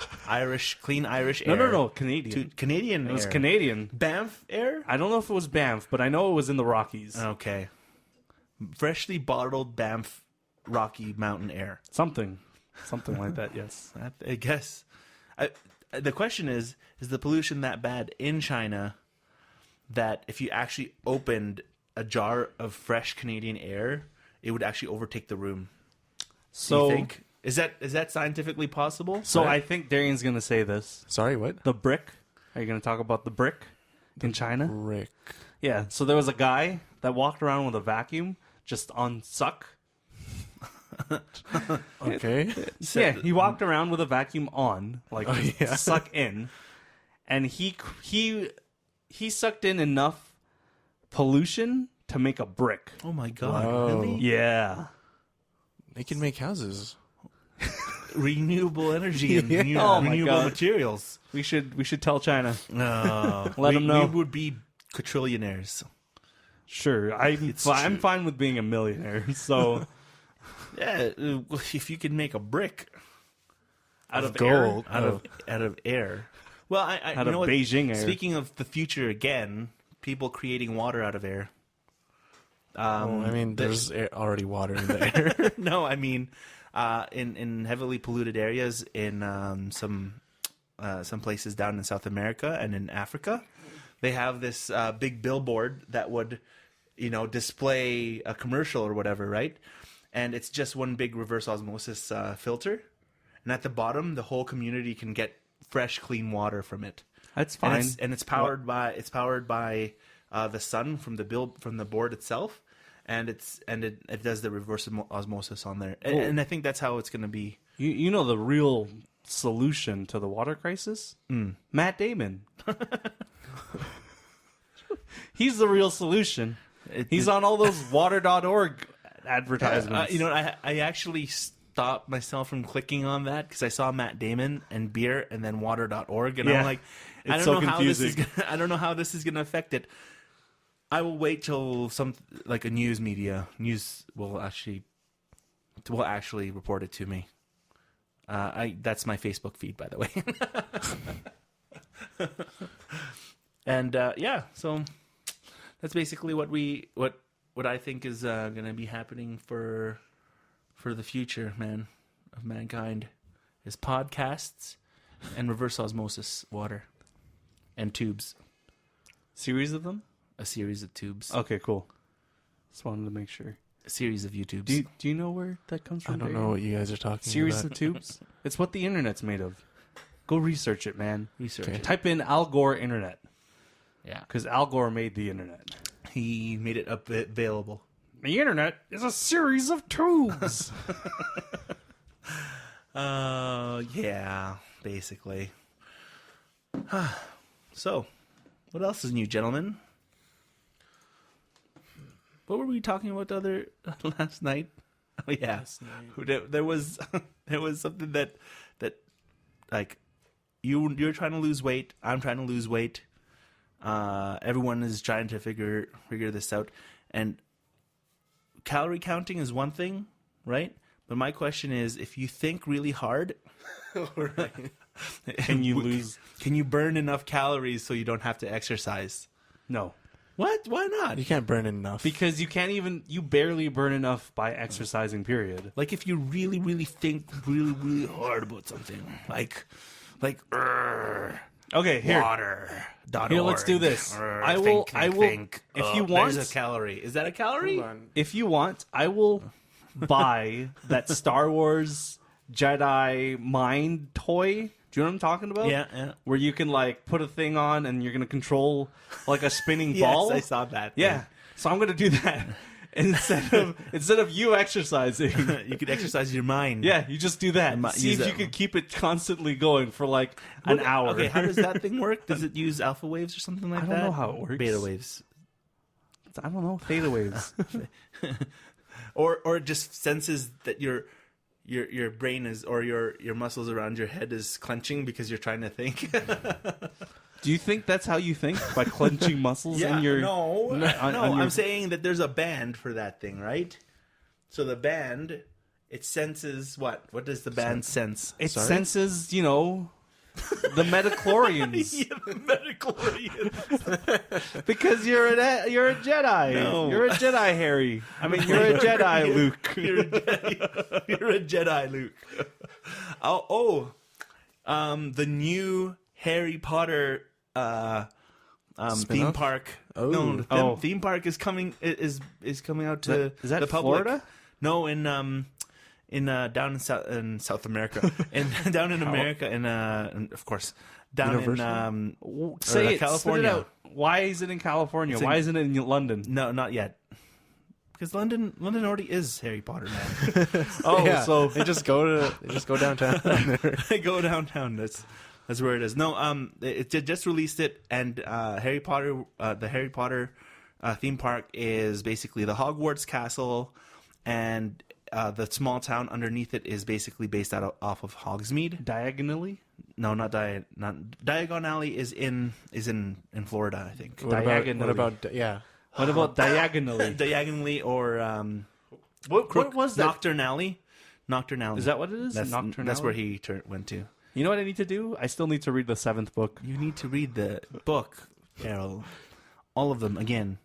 B: Clean Irish
A: No,
B: air.
A: Canadian.
B: Canadian
A: It was
B: air.
A: Canadian.
B: Banff air?
A: I don't know if it was Banff, but I know it was in the Rockies.
B: Okay. Freshly bottled Banff Rocky Mountain air.
A: Something like that. Yes.
B: I guess. The question is the pollution that bad in China that if you actually opened a jar of fresh Canadian air, it would actually overtake the room?
A: So,
B: Do you think? Is that scientifically possible?
A: so I think Darian's gonna say this.
C: Sorry, what?
A: The brick. Are you gonna talk about the brick in China?
C: Rick.
A: Yeah. So there was a guy that walked around with a vacuum just on suck.
C: Okay.
A: Yeah, he walked around with a vacuum on, like suck in, and he sucked in enough pollution to make a brick.
B: Oh my god!
C: Whoa.
B: Really?
A: Yeah.
C: They can make houses.
B: Renewable energy and
A: Oh my
B: renewable
A: God.
B: materials.
A: We should tell China.
B: No,
A: Let them know.
B: We would be quadrillionaires.
A: Sure, I'm fine with being a millionaire. So
B: Yeah, if you can make a brick
A: out of
C: gold.
A: air,
B: out of air. Well, I
A: out
B: you
A: of
B: know what?
A: Beijing air.
B: Speaking of the future again, people creating water out of air.
C: I mean, there's already water in the air.
B: No, I mean, in heavily polluted areas in some places down in South America and in Africa, they have this big billboard that would, display a commercial or whatever, right? And it's just one big reverse osmosis filter, and at the bottom, the whole community can get fresh, clean water from it.
A: That's fine.
B: And it's powered by the sun from the board itself, and it does the reverse osmosis on there. And I think that's how it's going to be.
A: You know the real solution to the water crisis? Matt Damon. He's the real solution. He's on all those water.org advertisements.
B: I actually stopped myself from clicking on that because I saw Matt Damon and beer and then water.org, and
A: Yeah.
B: I'm like,
A: It's so confusing.
B: I don't know how this is gonna affect it. I will wait till a news will actually report it to me. That's my Facebook feed, by the way. And so that's basically what I think is going to be happening for the future, man, of mankind, is podcasts and reverse osmosis water and tubes.
D: Series of them?
B: A series of tubes.
D: Okay, cool. Just wanted to make sure.
B: A series of YouTubes.
D: Do you know where that comes from?
C: I don't
D: Barry?
C: know what you guys are talking
D: Series
C: about.
D: of tubes? It's what the internet's made of. Go research it, man.
B: Research
C: Okay.
B: it.
D: Type in Al Gore internet.
B: Yeah.
D: Because Al Gore made the internet.
B: He made it available.
D: The internet is a series of tubes.
B: Yeah, basically. So, what else is new, gentlemen? What were we talking about the other last night? Oh yeah, there was something that like you're trying to lose weight. I'm trying to lose weight. Everyone is trying to figure this out, and calorie counting is one thing, right? But my question is, if you think really hard,
D: Can you lose?
B: Can you burn enough calories so you don't have to exercise?
D: No.
B: What? Why not?
C: You can't burn enough.
D: Because you barely burn enough by exercising, period.
B: Like if you really, really think really hard about something, like
D: Okay, here.
B: water.org.
D: Here, let's do this. I will- if you want-
B: There's a calorie. Is that a calorie?
C: Hold on.
D: If you want, I will buy that Star Wars Jedi mind toy. Do you know what I'm talking about?
B: Yeah.
D: Where you can like put a thing on and you're gonna control like a spinning
B: Yes,
D: ball.
B: I saw that.
D: Yeah. So I'm gonna do that instead of you exercising.
B: You could exercise your mind.
D: Yeah, you just do that. See
B: use
D: if you
B: that.
D: can keep it constantly going for like an hour.
B: Okay, how does that thing work? Does it use alpha waves or something like
D: I
B: that?
D: don't know how it works.
B: Beta waves.
D: I don't know. Theta waves.
B: Or it just senses that your brain is, or your muscles around your head is clenching because you're trying to think.
D: Do you think that's how you think? By clenching muscles in your...
B: no,
D: on your-
B: I'm saying that there's a band for that thing, right? So the band, it senses what? What does the band sense?
D: It
C: Sorry?
D: senses, the metachlorians.
B: Yeah, the metachlorians.
D: Because you're a Jedi.
B: No.
D: You're a Jedi, Harry. I mean, you're a Jedi, Luke.
B: You're a Jedi, Luke. The new Harry Potter theme
C: Spin-off?
B: park.
C: Oh.
B: No, the
D: Oh.
B: theme park is coming out to
D: Is that
B: the public.
D: Florida?
B: No, in down in South America, and down in America, and of course down
C: Universal?
B: in
D: Say it.
B: California.
D: Spit it out. Why is it in California?
B: It's in-
D: Why isn't it in London?
B: No, not yet. Because London already is Harry Potter, man.
D: Oh,
C: Yeah,
D: so
C: they just go downtown.
B: They go downtown. That's where it is. No, it just released it, and Harry Potter, the Harry Potter theme park is basically the Hogwarts castle, and the small town underneath it is basically based off of Hogsmeade.
D: diagonally?
B: No, not Diagon Alley is in Florida, I think.
C: What
D: Diagonally.
C: about yeah?
D: What about diagonally?
B: Diagonally or
D: What was that?
B: Nocturne Alley. Nocturne Alley.
D: Is that what it is?
B: That's
D: Nocturne
B: where
D: Alley?
B: he went to.
D: You know what I need to do? I still need to read the 7th book.
B: You need to read the book, Carol. All of them again.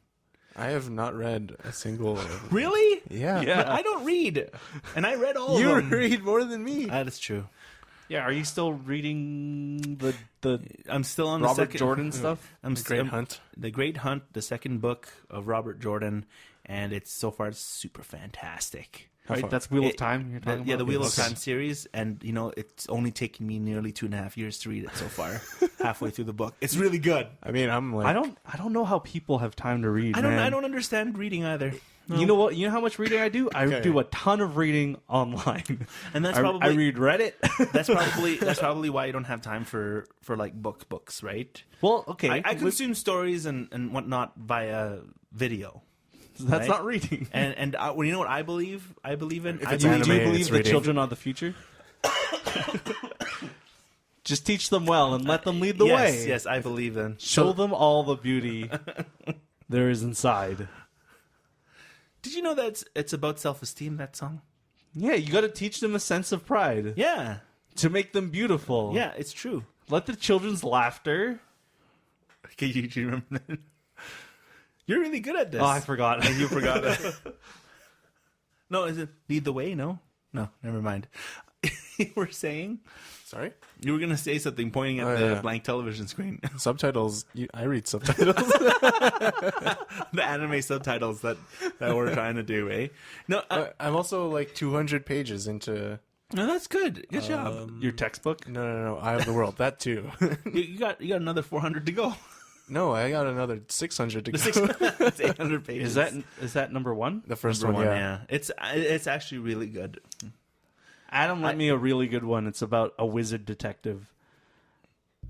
C: I have not read a single.
B: Really?
C: Yeah.
D: Yeah.
B: But I don't read, and I read all
C: You
B: of them.
C: read more than me.
B: That is true.
D: Yeah, are you still reading the
B: I'm still on
D: Robert
B: the second,
D: Jordan stuff?
B: I'm
C: The Great
B: I'm-
C: Hunt.
B: The Great Hunt, the second book of Robert Jordan, and it's so far super fantastic.
C: How
D: Right,
C: far?
D: that's Wheel of
B: It-
D: Time you're talking
B: Yeah,
D: about?
B: the Wheel of
C: Okay.
B: Time series, and it's only taken me nearly 2.5 years to read it so far. Halfway through the book, it's really good.
C: I mean, I'm like.
D: I don't know how people have time to read, man.
B: I don't understand reading either. No.
D: You know what? You know how much reading I do? I
C: Okay.
D: do a ton of reading online.
B: And that's
D: I
B: probably
D: read Reddit.
B: that's probably why you don't have time for like books, right?
D: Well, okay.
B: I consume stories and whatnot via video.
D: That's
B: right?
D: not reading.
B: And well, you know what I believe? I believe in.
C: If
B: I
C: it's
D: Do you
B: believe,
C: anime,
D: believe
C: it's
D: the
C: reading.
D: children are the future? Just teach them well and let them lead the
B: yes,
D: way.
B: Yes, I believe in.
D: Show them all the beauty there is inside.
B: Did you know that it's about self-esteem? That song.
D: Yeah, you got to teach them a sense of pride
B: Yeah,
D: to make them beautiful.
B: yeah, it's true.
D: Let the children's laughter.
B: Okay, you remember that? You're really good at this.
D: Oh, I forgot.
B: You forgot it. No, is it lead the way? No, never mind. you were saying?
C: Sorry?
B: You were going to say something pointing at the
C: yeah.
B: blank television screen.
C: Subtitles. I read subtitles.
B: The anime subtitles that we're trying to do, eh? No,
C: I'm also like 200 pages into...
B: no, that's good. Good job.
D: Your textbook?
C: No. Eye of the World. That too.
B: You got another 400 to go.
C: No, I got another 600 to go.
B: It's 800 pages.
D: Is that number one?
C: The first
B: Number
C: one,
B: one?
C: yeah.
B: It's actually really good.
D: Adam lent me a really good one. It's about a wizard detective.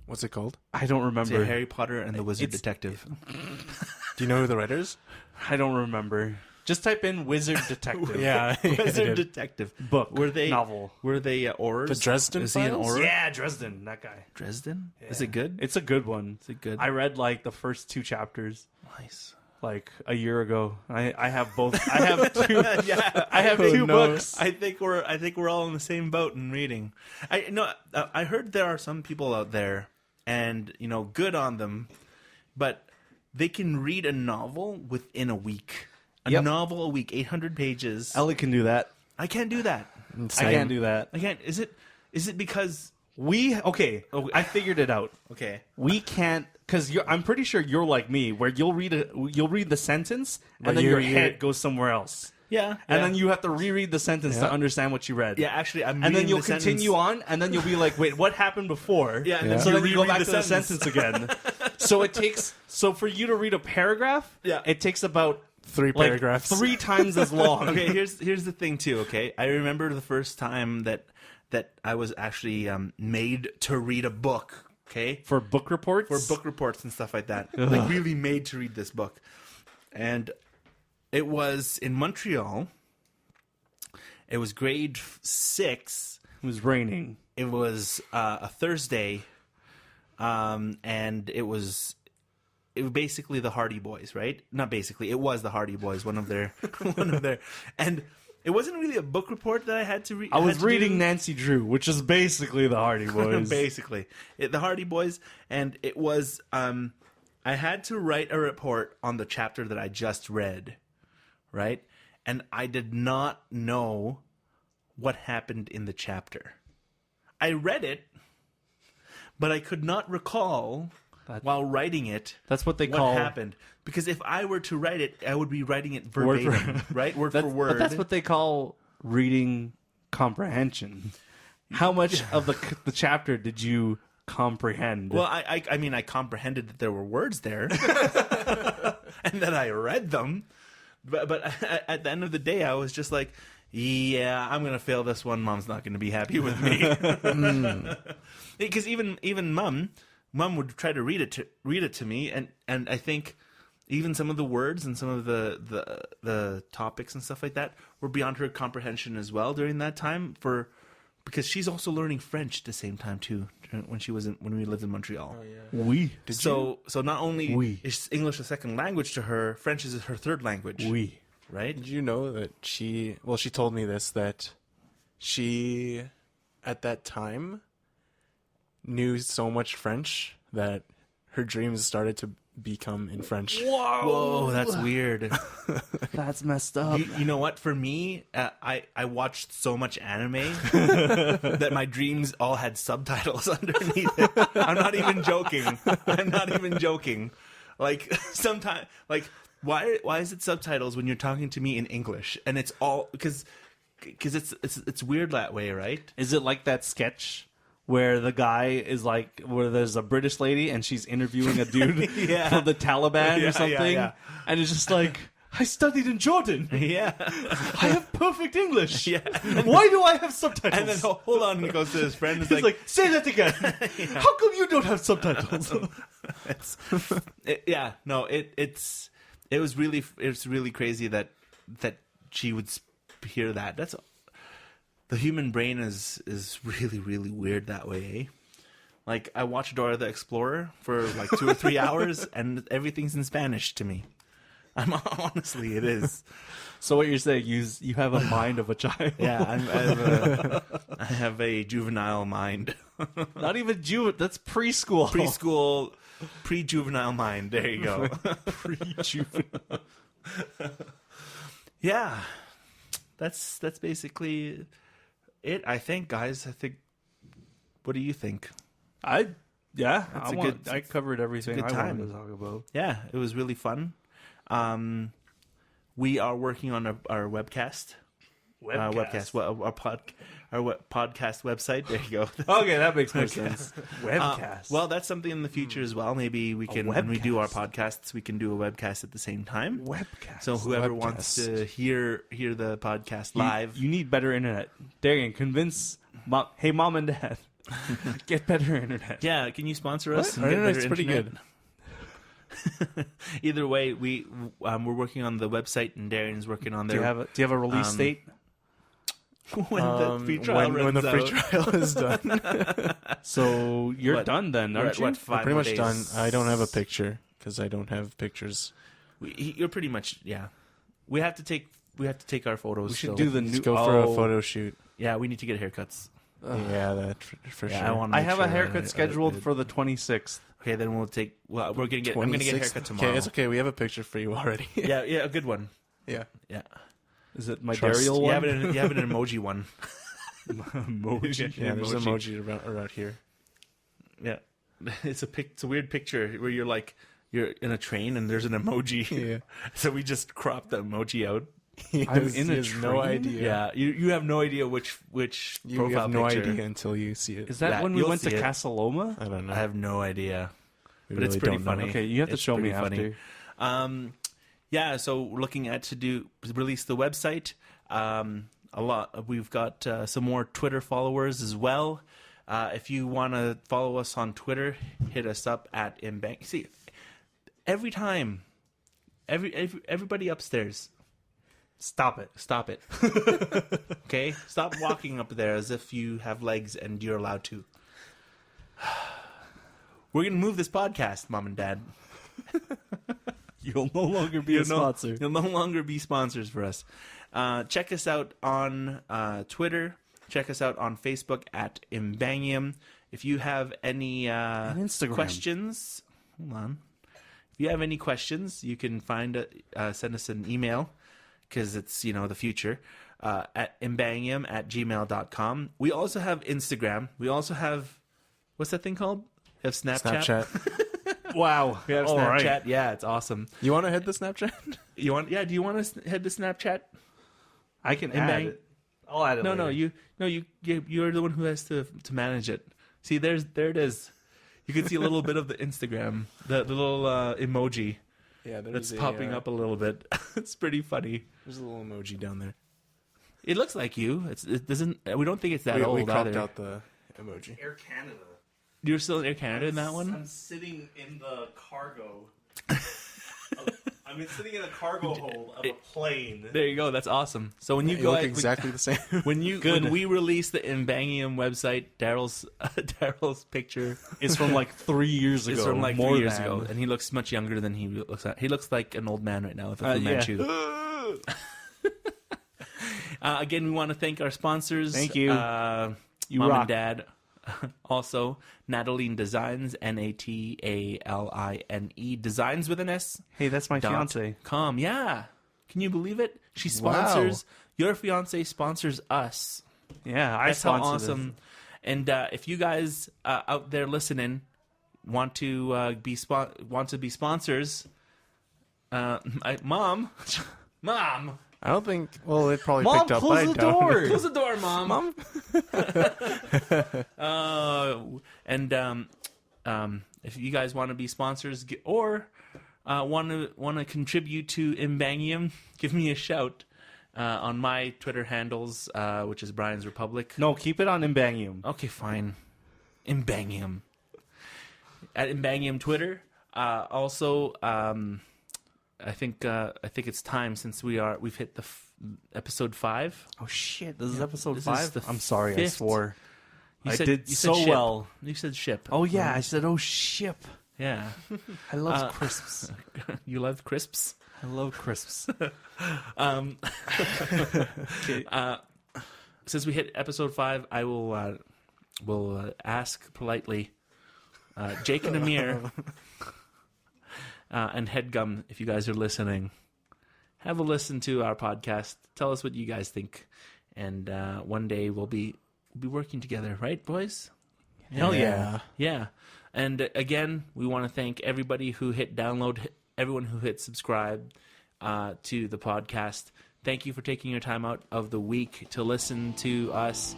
C: What's it called?
D: I don't
B: It's
D: remember.
B: Harry Potter and the Wizard Detective.
C: Do you know who the writer is?
D: I don't remember. Just type in wizard detective.
C: Yeah.
B: Wizard Detective
D: Book.
B: Were they
D: novel?
B: Were they Aurors?
C: The Dresden
B: Is he an
C: Files?
B: Auror?
D: Yeah, Dresden. That guy.
B: Dresden?
D: Yeah.
B: Is it good?
D: It's a good one.
B: Is it good?
D: I read like the first 2 chapters
B: Nice.
D: like a year ago. I have both. I have two.
B: Yeah,
D: I have
C: Oh,
D: two
C: no.
D: books.
B: I think we're all in the same boat in reading. I heard there are some people out there, and good on them, but they can read a novel within a week. A
D: Yep.
B: novel a week, 800 pages.
D: Ellie can do that.
B: I can't do that.
D: I can't do that.
B: I can't. Is it because?
D: Okay. I figured it out.
B: Okay.
D: We can't because I'm pretty sure you're like me, where you'll read the sentence
C: But
D: and then
C: you-
D: your
C: you-
D: head goes somewhere else,
B: Yeah.
D: and then you have to reread the sentence to
C: Yeah.
D: understand what you read.
B: Yeah, actually, I'm.
D: And then
B: reading
D: you'll
B: the sentence-
D: continue on, and then you'll be like, "Wait, what happened before?"
B: Yeah, and
C: Yeah.
B: then
D: So
B: you
D: then you go
B: reread
D: back to the sentence again. So for you to read a paragraph,
B: Yeah.
D: it takes about
C: 3
D: like
C: paragraphs.
D: 3 times as long.
B: Okay, here's the thing too. Okay, I remember the first time that I was actually made to read a book. Okay,
D: For book reports,
B: for book reports and stuff like that. Like really made to read this book, and it was in Montreal. It was grade 6.
D: it was raining.
B: It was a Thursday, and it was basically the Hardy Boys, right? Not basically, it was the Hardy Boys. One of their, and it wasn't really a book report that I had to read.
D: I was reading Nancy Drew, which is basically the Hardy Boys.
B: basically the Hardy Boys, and it was I had to write a report on the chapter that I just read, right? And I did not know what happened in the chapter. I read it, but I could not recall while writing it
D: That's what they
B: what
D: call
B: happened. Because if I were to write it, I would be writing it
D: Word
B: verbatim,
D: for-
B: right? Word for word.
D: But that's what they call reading comprehension. How much of the chapter did you comprehend?
B: Well, I mean, I comprehended that there were words there, and that I read them. But at the end of the day, I was just like, yeah, I'm gonna fail this one. Mom's not gonna be happy with me. Because even mom would try to read it to me, and I think even some of the words and some of the topics and stuff like that were beyond her comprehension as well during that time. Because she's also learning French at the same time too when we lived in Montreal.
D: Oui.
B: So not only
D: Oui.
B: is English a second language to her, French is her third language.
D: Oui.
B: Right?
C: Did you know that she told me this, that she, at that time, knew so much French that her dreams started to become in French.
B: Whoa, that's weird.
D: That's messed up.
B: You know what? For me, I watched so much anime that my dreams all had subtitles underneath it. I'm not even joking. Like sometimes, like why is it subtitles when you're talking to me in English? And it's all because it's weird that way, right?
D: Is it like that sketch where the guy is like, where there's a British lady and she's interviewing a dude
B: Yeah.
D: for the Taliban
B: Yeah,
D: or something,
B: yeah.
D: and it's just like, I studied in Jordan.
B: Yeah.
D: I have perfect English.
B: Yeah.
D: Why do I have subtitles?
B: And then hold on, he goes to his friend. And
D: He's like, say that again. How come you don't have subtitles?
B: It was really crazy that she would hear that. That's the human brain is really, really weird that way. Eh? Like I watched Dora the Explorer for like 2 or 3 hours, and everything's in Spanish to me. Honestly, it is.
D: So what you're saying, you have a mind of a child.
B: Yeah, I have a juvenile mind.
D: Not even that's preschool.
B: Pre-juvenile mind. There you go.
D: Pre-juvenile.
B: Yeah, that's basically it, I think, guys. What do you think?
D: Yeah,
B: That's a good-
D: I covered everything
B: good
D: I
B: time.
D: wanted to talk about.
B: Yeah, it was really fun. We are working on our webcast. Our podcast website. There you go.
D: Okay, that makes more sense. Webcast.
B: Well, that's something in the future as well. Maybe we can, when we do our podcasts, we can do a webcast at the same time.
D: webcast.
B: So whoever wants to hear the podcast live,
D: You need better internet. Darian, convince mom. Hey, mom and dad, get better internet.
B: yeah, can you sponsor us?
C: Our
B: and get better
C: internet's pretty
B: internet? Either way, we're working on the website, and Darian's working on
D: Do you
B: their.
D: have a release date?
B: when the free trial
C: when the
B: runs
C: free
B: out.
C: trial is done.
D: So you're
B: What?
D: done then,
B: We're
D: aren't
B: at,
D: you?
B: what, 5
C: Pretty
B: more
C: much done.
B: days?
C: I don't have a picture because I don't have pictures.
B: You're pretty much We have to take our photos.
D: We should
B: still.
D: do the
C: Let's
D: new.
C: go for a photo shoot.
B: Yeah, we need to get haircuts.
C: Yeah, that for
B: Yeah,
C: sure.
B: I want.
D: I have a haircut scheduled for the 26th.
B: Okay, then we'll take. Well, we're gonna get. I'm gonna get a
C: 26th?
B: haircut tomorrow.
C: Okay, it's okay. We have a picture for you already.
B: Yeah, a good one.
C: Yeah.
B: Yeah,
D: Is it my
C: Trust.
D: Dariel
B: you
D: one?
B: have it. You have an emoji one.
D: Emoji.
C: Yeah, there's an emoji around here.
B: Yeah, it's a weird picture where you're in a train and there's an emoji.
C: Yeah.
B: So we just cropped the emoji out.
C: He
D: I'm
C: has-
D: in
C: he
D: a
C: has no
D: train?
C: idea.
B: Yeah, you have no idea which
C: You
B: profile
C: have no
B: picture.
C: idea until you see it.
D: Is that
B: Yeah,
D: when we
B: you'll
D: went to
B: see it.
D: Casa Loma?
C: I don't know.
B: I have no idea.
C: We
B: but it's
C: really
B: pretty
C: don't know.
B: funny.
D: Okay, you have to
B: It's
D: show me
B: pretty funny.
D: after.
B: Yeah, so we're looking at release the website. A lot. We've got some more Twitter followers as well. If you want to follow us on Twitter, hit us up at Ymbangium. See, every time, everybody upstairs,
D: Stop it.
B: stop it. Okay, stop walking up there as if you have legs and you're allowed to. We're gonna move this podcast, Mom and Dad.
D: You'll no longer be a sponsor.
B: You'll no longer be sponsors for us. Check us out on Twitter. Check us out on Facebook at Ymbangium. If you have any
D: Instagram.
B: questions, hold on. If you have any questions, you can send us an email because it's the future at ymbangium@gmail.com. We also have Instagram. We also have what's that thing called? We have Snapchat.
D: Wow.
B: We have
D: All
B: Snapchat.
D: right.
B: Yeah, it's awesome.
C: You want to hit the Snapchat?
B: You want? Yeah. Do you want to head to Snapchat?
D: I can
B: And
D: add
B: bang-
D: it. I'll add it
B: No,
D: later.
B: you're the one who has to manage it. See, there it is. You can see a little bit of the Instagram, the little emoji
C: Yeah,
B: that's popping up a little bit. It's pretty funny.
C: There's a little emoji down there.
B: It looks like you. It doesn't. We don't think it's that
C: we
B: old
C: cropped
B: either.
C: out the emoji.
D: Air Canada.
B: You're still in Air Canada in that one.
D: I'm sitting in the cargo. I'm sitting in a cargo hold of a plane.
B: There you go. That's awesome. So when you
C: You
B: go
C: look exactly the same.
B: when we release the Ymbangium website, Daryl's picture
D: It's from like 3 years ago.
B: is from like
D: more
B: 3 years
D: than.
B: ago, and he looks much younger than he looks. He looks like an old man right now with a Fu
D: yeah.
B: Manchu. Again, we want to thank our sponsors.
D: Thank you. You
B: Mom
D: rock.
B: and Dad. Also, Nataline Designs, Nataline Designs with an S.
D: Hey, that's my fiance.
B: .com. Yeah. Can you believe it? She sponsors your fiance sponsors us.
D: Yeah, I
B: That's how
D: sponsored it.
B: awesome. And if you guys out there listening want to be sponsors, Mom.
C: I don't think. Well, it probably
D: Mom,
C: picked up.
D: close
C: I
D: the
C: doubt.
D: door.
B: Close the door, Mom. If you guys want to be sponsors or want to contribute to Ymbangium, give me a shout on my Twitter handles, which is Brian's Republic.
D: No, keep it on Ymbangium.
B: Okay, fine. Ymbangium. At Ymbangium Twitter. Also, I think it's time since we've hit the episode 5.
D: Oh shit! This is episode
B: This is
D: 5.
B: the
D: I'm sorry, I
B: 5th.
D: swore.
B: You
D: I
B: said-
D: did
B: you
D: so
B: said ship.
D: well.
B: You said ship.
D: Oh yeah, I said, "Oh ship."
B: Yeah.
D: I love crisps.
B: You love crisps.
D: I love crisps.
B: Okay. Since we hit episode 5, I will ask politely, Jake and Amir and Headgum, if you guys are listening, have a listen to our podcast. Tell us what you guys think, and one day we'll be working together, right, boys?
D: Hell yeah.
B: Yeah. And again, we want to thank everybody who hit download, everyone who hit subscribe to the podcast. Thank you for taking your time out of the week to listen to us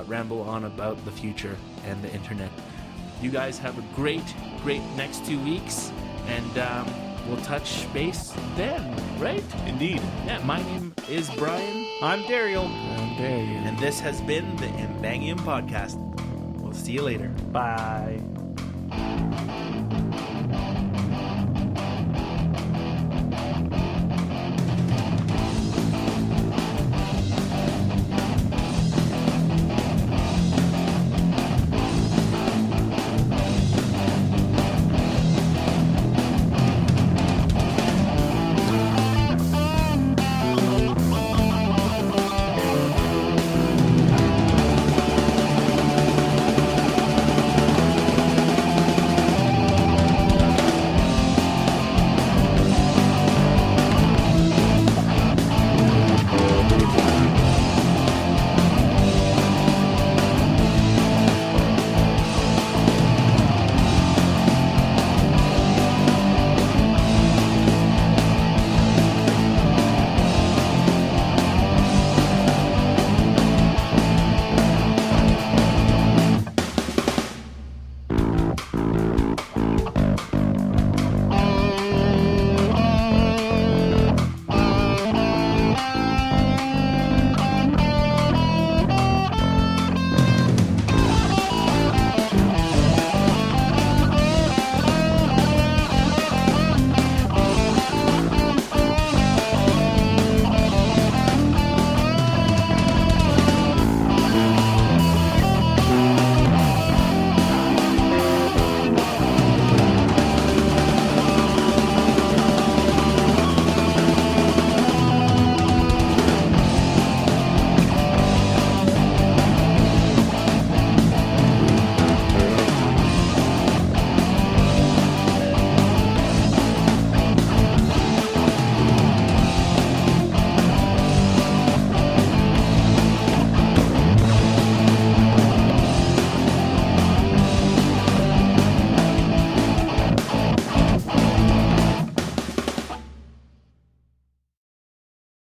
B: ramble on about the future and the internet. You guys have a great next 2 weeks, and we'll touch base then, right?
D: Indeed.
B: Yeah, my name is Brian,
D: I'm Daryl.
B: and this has been the Ymbangium Podcast. We'll see you later.
D: Bye.